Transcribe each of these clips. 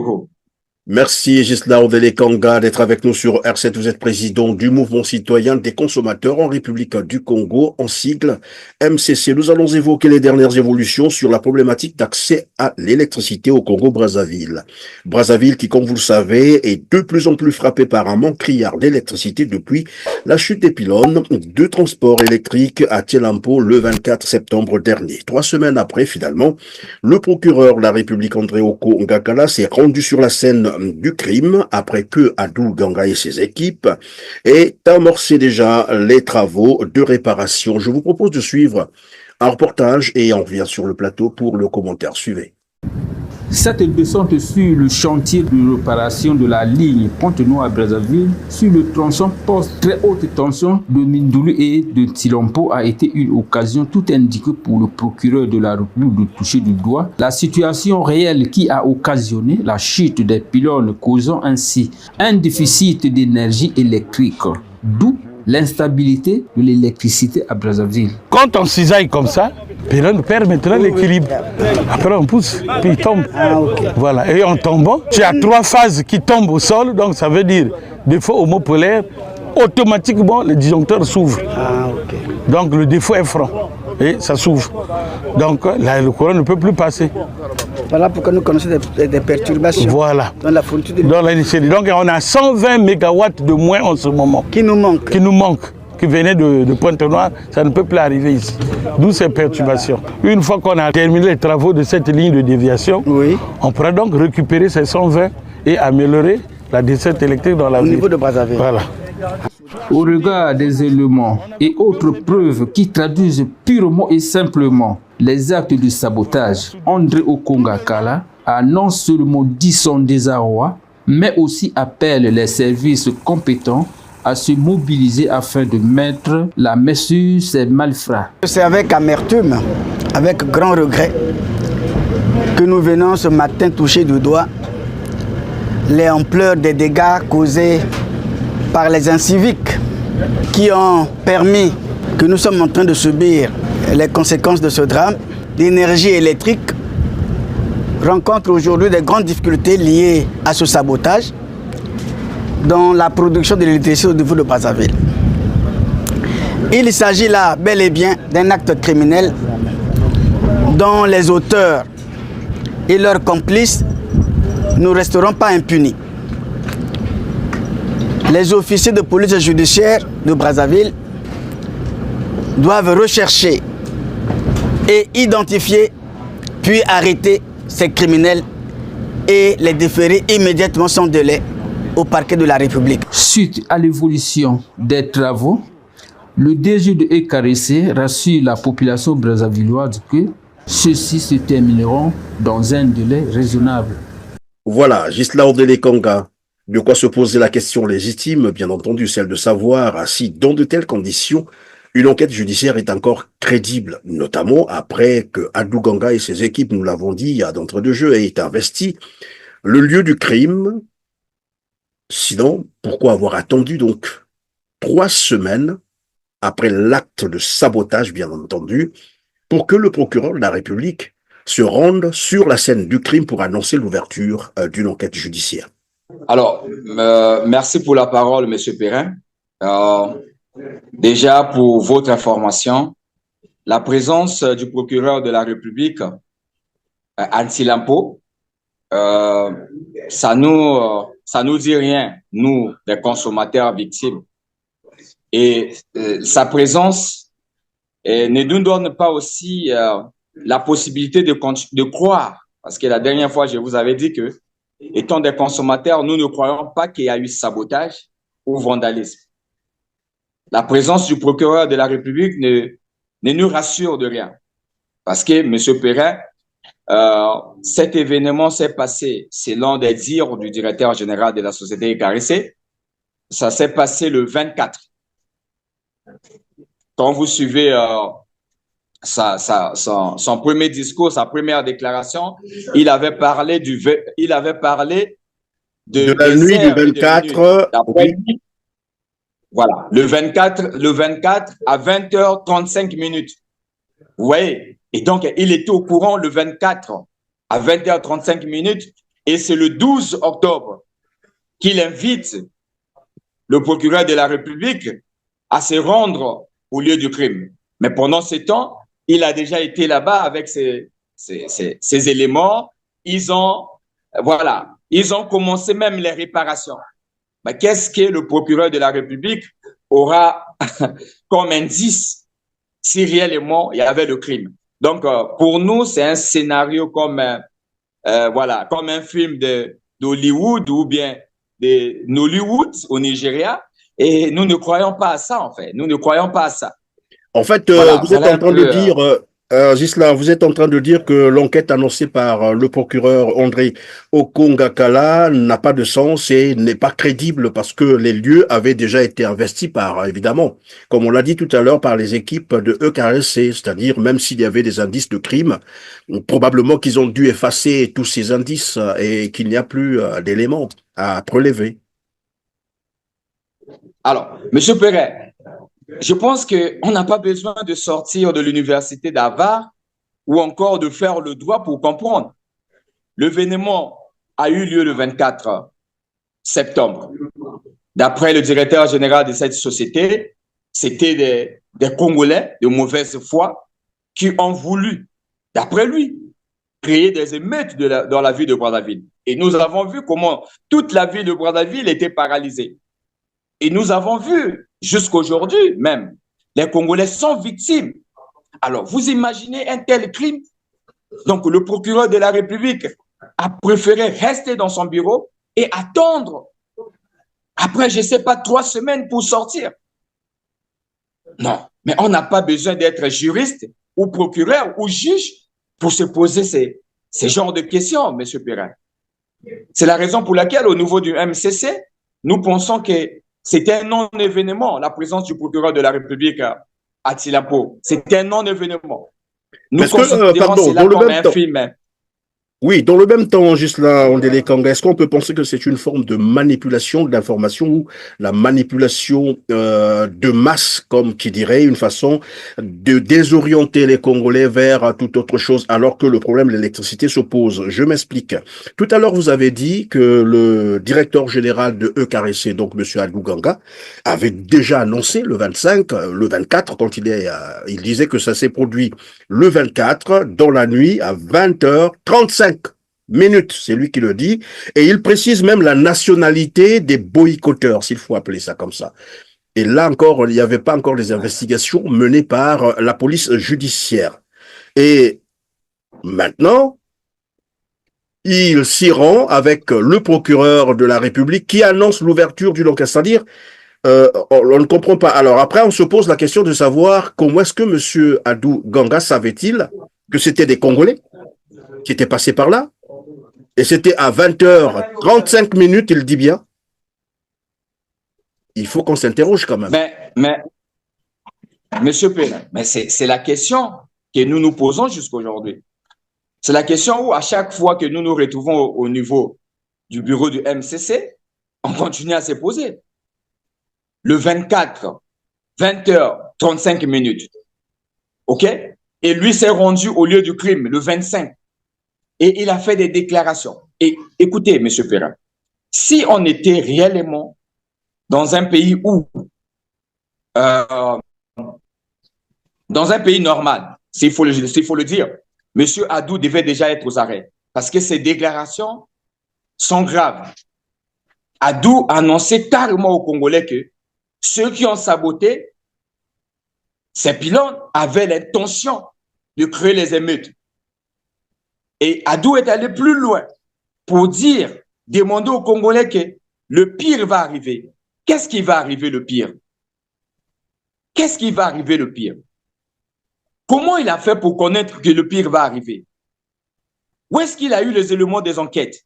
Congo. Merci Gislain Odele-Kanga d'être avec nous sur R7. Vous êtes président du mouvement citoyen des consommateurs en République du Congo, en sigle MCC. Nous allons évoquer les dernières évolutions sur la problématique d'accès à l'électricité au Congo-Brazzaville. Brazzaville qui, comme vous le savez, est de plus en plus frappé par un manque criard d'électricité depuis la chute des pylônes de transport électrique à Tielampo le 24 septembre dernier. 3 semaines après, finalement, le procureur de la République André Oko Ngakala s'est rendu sur la scène du crime après que Adou Ganga et ses équipes aient amorcé déjà les travaux de réparation. Je vous propose de suivre un reportage et on revient sur le plateau pour le commentaire. Suivez. Cette descente sur le chantier de réparation de la ligne Pointe-Noire-Brazzaville sur le tronçon poste très haute tension de Mindoulou et de Tielampo a été une occasion tout indiquée pour le procureur de la République de toucher du doigt la situation réelle qui a occasionné la chute des pylônes, causant ainsi un déficit d'énergie électrique, d'où l'instabilité de l'électricité à Brazzaville. Quand on cisaille comme ça, on perd maintenant l'équilibre. Après on pousse, puis il tombe. Voilà. Et en tombant, tu as 3 phases qui tombent au sol, donc ça veut dire défaut homopolaire, automatiquement le disjoncteur s'ouvre. Donc le défaut est franc et ça s'ouvre. Donc là, le courant ne peut plus passer. Voilà pourquoi nous connaissons des perturbations dans la fourniture de l'électricité. Donc on a 120 mégawatts de moins en ce moment. Qui nous manque. Qui venaient de Pointe-Noire, ça ne peut plus arriver ici. D'où ces perturbations. Une fois qu'on a terminé les travaux de cette ligne de déviation, on pourra donc récupérer ces 120 et améliorer la desserte électrique dans la ville. Au niveau de Brazzaville. Voilà. Au regard des éléments et autres preuves qui traduisent purement et simplement les actes de sabotage, André Oko Ngakala a non seulement dit son désarroi, mais aussi appelle les services compétents à se mobiliser afin de mettre la main sur ces malfrats. C'est avec amertume, avec grand regret, que nous venons ce matin toucher du doigt les ampleurs des dégâts causés par les inciviques qui ont permis que nous sommes en train de subir les conséquences de ce drame. L'énergie électrique rencontre aujourd'hui des grandes difficultés liées à ce sabotage dans la production de l'électricité au niveau de Brazzaville. Il s'agit là bel et bien d'un acte criminel dont les auteurs et leurs complices ne resteront pas impunis. Les officiers de police judiciaire de Brazzaville doivent rechercher et identifier, puis arrêter ces criminels et les déférer immédiatement sans délai au parquet de la République. Suite à l'évolution des travaux, le DG de EKRC rassure la population brazzavilloise que ceux-ci se termineront dans un délai raisonnable. Voilà, Gislain Odele-Kanga. De quoi se poser la question légitime, bien entendu, celle de savoir si, dans de telles conditions, une enquête judiciaire est encore crédible, notamment après que Adou Ganga et ses équipes, nous l'avons dit, d'entrée de jeu, aient investi le lieu du crime. Sinon, pourquoi avoir attendu donc 3 semaines après l'acte de sabotage, bien entendu, pour que le procureur de la République se rende sur la scène du crime pour annoncer l'ouverture d'une enquête judiciaire? Alors, merci pour la parole, M. Perrin. Déjà, pour votre information, la présence du procureur de la République à Tielampo, ça nous dit rien, nous, les consommateurs victimes. Et sa présence ne nous donne pas aussi la possibilité de croire, parce que la dernière fois, je vous avais dit que, étant des consommateurs, nous ne croyons pas qu'il y a eu sabotage ou vandalisme. La présence du procureur de la République ne nous rassure de rien. Parce que, M. Perrin, cet événement s'est passé, selon des dires du directeur général de la société EKRC, ça s'est passé le 24. Quand vous suivez son premier discours, sa première déclaration, il avait parlé de la nuit du 24. Voilà, le 24 à 20h35 minutes. Vous voyez? Et donc, il était au courant le 24 à 20h35 minutes Et c'est le 12 octobre qu'il invite le procureur de la République à se rendre au lieu du crime. Mais pendant ce temps, il a déjà été là-bas avec ces éléments. Ils ont commencé même les réparations. Mais qu'est-ce que le procureur de la République aura comme indice si réellement il y avait le crime? Donc, pour nous, c'est un scénario comme un film d'Hollywood ou bien de Nollywood au Nigeria. Et nous ne croyons pas à ça, en fait. Nous ne croyons pas à ça. En fait, vous êtes en train de dire, Gisela, vous êtes en train de dire que l'enquête annoncée par le procureur André Okongakala n'a pas de sens et n'est pas crédible parce que les lieux avaient déjà été investis par, évidemment, comme on l'a dit tout à l'heure, par les équipes de EKRC, c'est-à-dire même s'il y avait des indices de crime, probablement qu'ils ont dû effacer tous ces indices et qu'il n'y a plus d'éléments à prélever. Alors, Monsieur Perret, je pense qu'on n'a pas besoin de sortir de l'université d'Harvard ou encore de faire le droit pour comprendre. L'événement a eu lieu le 24 septembre. D'après le directeur général de cette société, c'était des Congolais de mauvaise foi qui ont voulu, d'après lui, créer des émeutes dans la ville de Brazzaville. Et nous avons vu comment toute la ville de Brazzaville était paralysée. Et nous avons vu, jusqu'aujourd'hui même, les Congolais sont victimes. Alors, vous imaginez un tel crime? Donc, le procureur de la République a préféré rester dans son bureau et attendre, après, je ne sais pas, 3 semaines pour sortir. Non, mais on n'a pas besoin d'être juriste ou procureur ou juge pour se poser ces genres de questions, M. Perrin. C'est la raison pour laquelle, au niveau du MCC, nous pensons que c'était un non-événement, la présence du procureur de la République à Tilapo. C'était un non-événement. Nous considérons cela comme un film. Oui, dans le même temps, juste là, Ondele Kanga, est-ce qu'on peut penser que c'est une forme de manipulation de l'information ou la manipulation de masse, comme qui dirait, une façon de désorienter les Congolais vers toute autre chose, alors que le problème de l'électricité se pose? Je m'explique. Tout à l'heure, vous avez dit que le directeur général de EKRC, donc Monsieur Adou Ganga, avait déjà annoncé le 25, le 24, quand il disait que ça s'est produit le 24, dans la nuit, à 20h35. Minutes, c'est lui qui le dit, et il précise même la nationalité des boycotteurs, s'il faut appeler ça comme ça. Et là encore, il n'y avait pas encore les investigations menées par la police judiciaire. Et maintenant, il s'y rend avec le procureur de la République qui annonce l'ouverture d'une enquête, c'est-à-dire on ne comprend pas. Alors après, on se pose la question de savoir comment est-ce que M. Adou Ganga savait-il que c'était des Congolais qui étaient passés par là? Et c'était à 20h35, il dit bien. Il faut qu'on s'interroge quand même. Mais Monsieur Perrin, mais c'est la question que nous nous posons jusqu'aujourd'hui. C'est la question où, à chaque fois que nous nous retrouvons au niveau du bureau du MCC, on continue à se poser. Le 24, 20h35. OK? Et lui s'est rendu au lieu du crime, le 25. Et il a fait des déclarations. Et écoutez, M. Perrin, si on était réellement dans un pays où, dans un pays normal, s'il faut le dire, M. Adou devait déjà être aux arrêts. Parce que ces déclarations sont graves. Adou a annoncé carrément aux Congolais que ceux qui ont saboté ces pylônes avaient l'intention de créer les émeutes. Et Adou est allé plus loin pour demander aux Congolais que le pire va arriver. Qu'est-ce qui va arriver le pire? Qu'est-ce qui va arriver le pire? Comment il a fait pour connaître que le pire va arriver? Où est-ce qu'il a eu les éléments des enquêtes?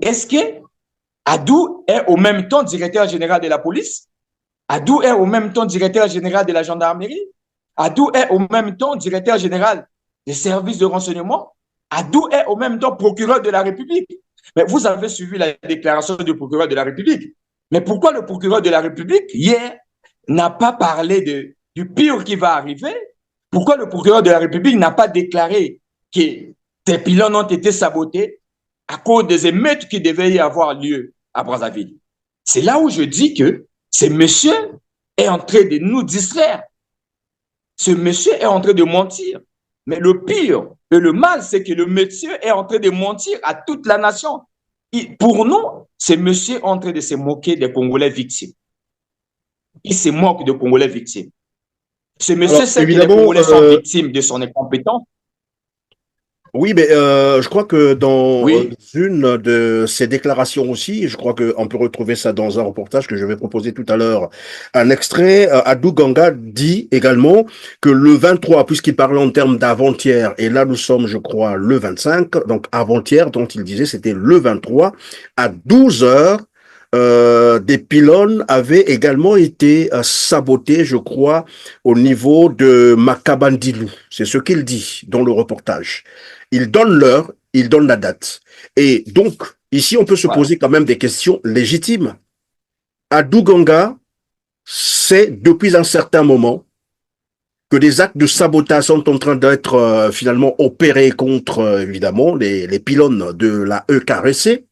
Est-ce que Adou est au même temps directeur général de la police? Adou est au même temps directeur général de la gendarmerie? Adou est au même temps directeur général des services de renseignement? Adou est au même temps procureur de la République. Mais vous avez suivi la déclaration du procureur de la République. Mais pourquoi le procureur de la République, hier, n'a pas parlé du pire qui va arriver? Pourquoi le procureur de la République n'a pas déclaré que ces pylônes ont été sabotés à cause des émeutes qui devaient y avoir lieu à Brazzaville. C'est là où je dis que ce monsieur est en train de nous distraire. Ce monsieur est en train de mentir. Mais le pire et le mal, c'est que le monsieur est en train de mentir à toute la nation. Pour nous, ce monsieur est en train de se moquer des Congolais victimes. Il se moque des Congolais victimes. Ce monsieur sait que les Congolais sont victimes de son incompétence. Oui, mais je crois que dans une de ses déclarations aussi, je crois qu'on peut retrouver ça dans un reportage que je vais proposer tout à l'heure, un extrait, Adou Ganga dit également que le 23, puisqu'il parlait en termes d'avant-hier, et là nous sommes, je crois, le 25, donc avant-hier, dont il disait c'était le 23, à 12 heures, des pylônes avaient également été sabotés, je crois, au niveau de Makabandilou. C'est ce qu'il dit dans le reportage. Il donne l'heure, il donne la date. Et donc, ici, on peut se poser quand même des questions légitimes. Adou Ganga sait depuis un certain moment que des actes de sabotage sont en train d'être finalement opérés contre, évidemment, les pylônes de la EKRC.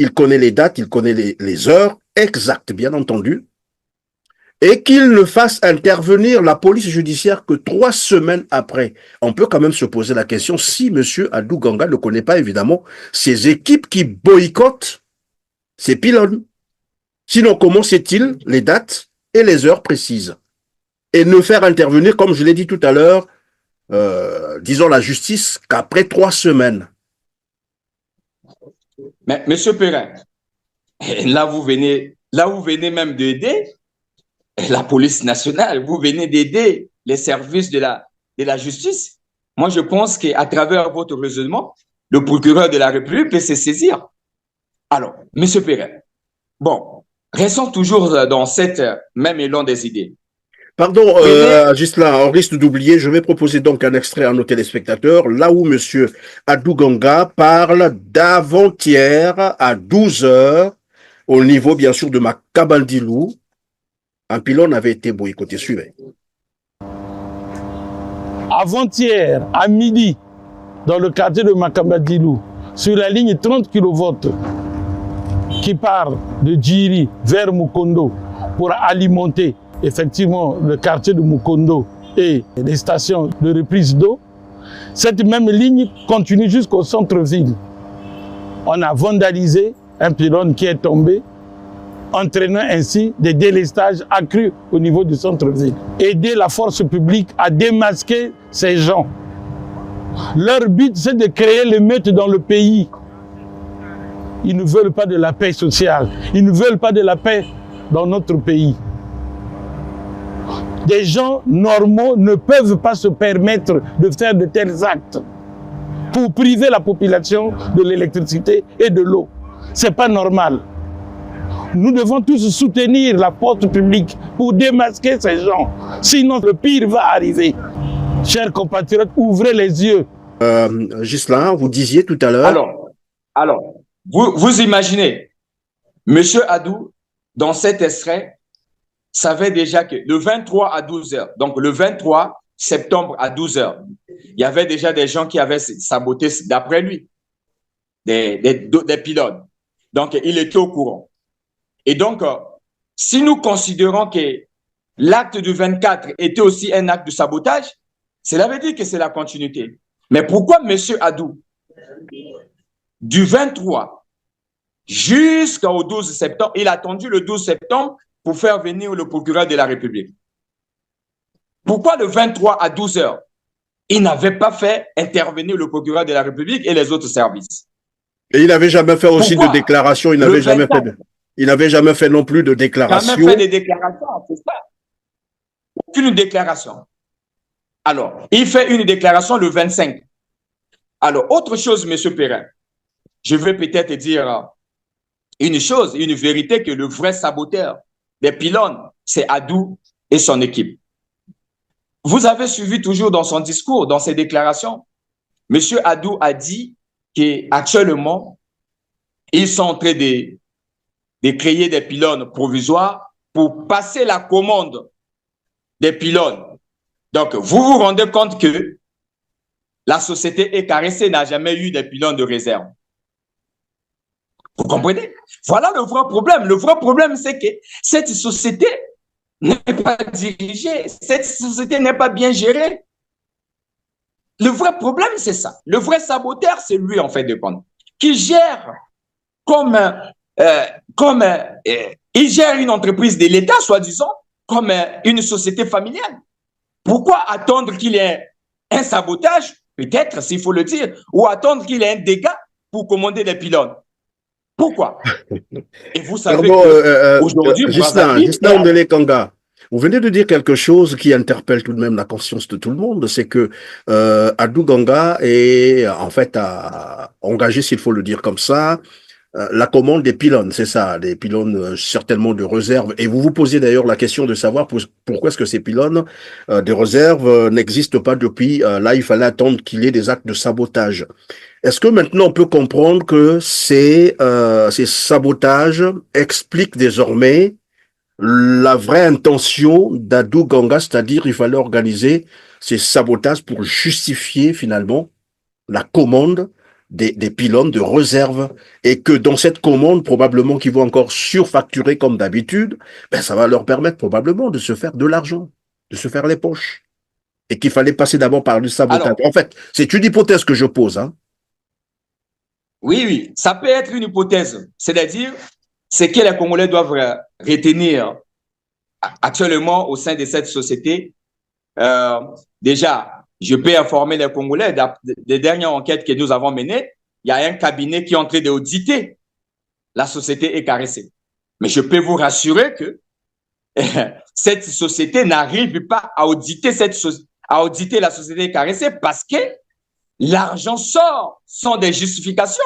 Il connaît les dates, il connaît les heures exactes, bien entendu, et qu'il ne fasse intervenir la police judiciaire que 3 semaines après. On peut quand même se poser la question si M. Adou Ganga ne connaît pas, évidemment, ces équipes qui boycottent ces pylônes. Sinon, comment sait-il les dates et les heures précises? Et ne faire intervenir, comme je l'ai dit tout à l'heure, disons la justice, qu'après 3 semaines. Mais, Monsieur Perrin, là, vous venez même d'aider la police nationale, vous venez d'aider les services de la justice. Moi, je pense qu'à travers votre raisonnement, le procureur de la République peut se saisir. Alors, Monsieur Perrin, bon, restons toujours dans cette même élan des idées. Pardon, juste là, on risque d'oublier, je vais proposer donc un extrait à nos téléspectateurs, là où monsieur Adou Ganga parle d'avant-hier à 12 heures, au niveau bien sûr de Makabandilou, un pylône avait été boycotté. Suivez. Avant-hier, à midi, dans le quartier de Makabandilou, sur la ligne 30 kV qui part de Djiri vers Mukondo pour alimenter effectivement le quartier de Mukondo et les stations de reprise d'eau, cette même ligne continue jusqu'au centre-ville. On a vandalisé un pylône qui est tombé, entraînant ainsi des délestages accrus au niveau du centre-ville. Aider la force publique à démasquer ces gens. Leur but, c'est de créer l'émeute dans le pays. Ils ne veulent pas de la paix sociale. Ils ne veulent pas de la paix dans notre pays. Des gens normaux ne peuvent pas se permettre de faire de tels actes pour priver la population de l'électricité et de l'eau. Ce n'est pas normal. Nous devons tous soutenir la force publique pour démasquer ces gens. Sinon, le pire va arriver. Chers compatriotes, ouvrez les yeux. Ghislain, vous disiez tout à l'heure. Alors, vous imaginez, M. Adou, dans cet extrait, savait déjà que le 23 à 12 heures, donc le 23 septembre à 12 heures, il y avait déjà des gens qui avaient saboté, d'après lui, des pylônes. Donc, il était au courant. Et donc, si nous considérons que l'acte du 24 était aussi un acte de sabotage, cela veut dire que c'est la continuité. Mais pourquoi M. Adou, du 23 jusqu'au 12 septembre, il a attendu le 12 septembre pour faire venir le procureur de la République? Pourquoi le 23 à 12 heures, il n'avait pas fait intervenir le procureur de la République et les autres services? Et il n'avait jamais fait aussi de déclaration, il n'avait jamais fait non plus de déclaration. Jamais fait de déclaration, c'est ça. Aucune déclaration. Alors, il fait une déclaration le 25. Alors, autre chose, M. Perrin, je vais peut-être dire une chose, une vérité, que le vrai saboteur des pylônes, c'est Adou et son équipe. Vous avez suivi toujours dans son discours, dans ses déclarations, M. Adou a dit qu'actuellement, ils sont en train de créer des pylônes provisoires pour passer la commande des pylônes. Donc, vous vous rendez compte que la société EKRC n'a jamais eu des pylônes de réserve. Vous comprenez? Voilà le vrai problème. Le vrai problème, c'est que cette société n'est pas dirigée. Cette société n'est pas bien gérée. Le vrai problème, c'est ça. Le vrai saboteur, c'est lui, en fait, de compte, qui gère il gère une entreprise de l'État, soi-disant, comme une société familiale. Pourquoi attendre qu'il y ait un sabotage, peut-être, s'il faut le dire, ou attendre qu'il y ait un dégât pour commander des pylônes? Pourquoi? Et vous savez qu'aujourd'hui, Justin Ondele Kanga, vous venez de dire quelque chose qui interpelle tout de même la conscience de tout le monde, c'est que Adou Ganga est en fait engagé, s'il faut le dire comme ça, la commande des pylônes, c'est ça, des pylônes certainement de réserve. Et vous vous posez d'ailleurs la question de savoir pourquoi est-ce que ces pylônes de réserve n'existent pas depuis. Là, il fallait attendre qu'il y ait des actes de sabotage. Est-ce que maintenant on peut comprendre que ces sabotages expliquent désormais la vraie intention d'Adou Ganga, c'est-à-dire il fallait organiser ces sabotages pour justifier finalement la commande des pylônes de réserve, et que dans cette commande, probablement qu'ils vont encore surfacturer comme d'habitude, ben ça va leur permettre probablement de se faire de l'argent, de se faire les poches, et qu'il fallait passer d'abord par le sabotage. Alors, en fait, c'est une hypothèse que je pose. Hein. Oui, ça peut être une hypothèse, c'est-à-dire ce que les Congolais doivent retenir actuellement au sein de cette société. Déjà, je peux informer les Congolais des dernières enquêtes que nous avons menées. Il y a un cabinet qui est en train d'auditer la société Ecarissé. Mais je peux vous rassurer que cette société n'arrive pas à auditer la société Ecarissé parce que l'argent sort sans des justifications.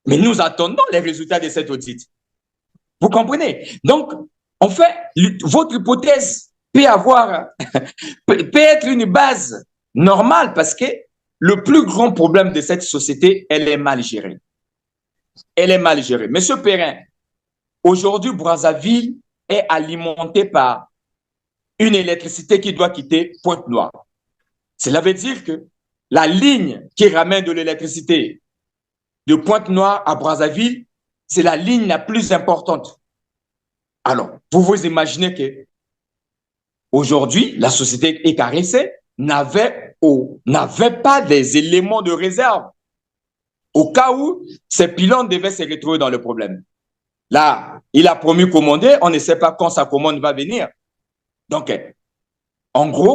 Mais nous attendons les résultats de cet audit. Vous comprenez? Donc, en fait, votre hypothèse peut être une base normale parce que le plus grand problème de cette société, elle est mal gérée. Elle est mal gérée. Monsieur Perrin, aujourd'hui, Brazzaville est alimenté par une électricité qui doit quitter Pointe-Noire. Cela veut dire que la ligne qui ramène de l'électricité de Pointe-Noire à Brazzaville, c'est la ligne la plus importante. Alors, vous vous imaginez que aujourd'hui, la société Ecarissé n'avait pas des éléments de réserve au cas où ces pylônes devaient se retrouver dans le problème. Là, il a promis commander, on ne sait pas quand sa commande va venir. Donc, en gros,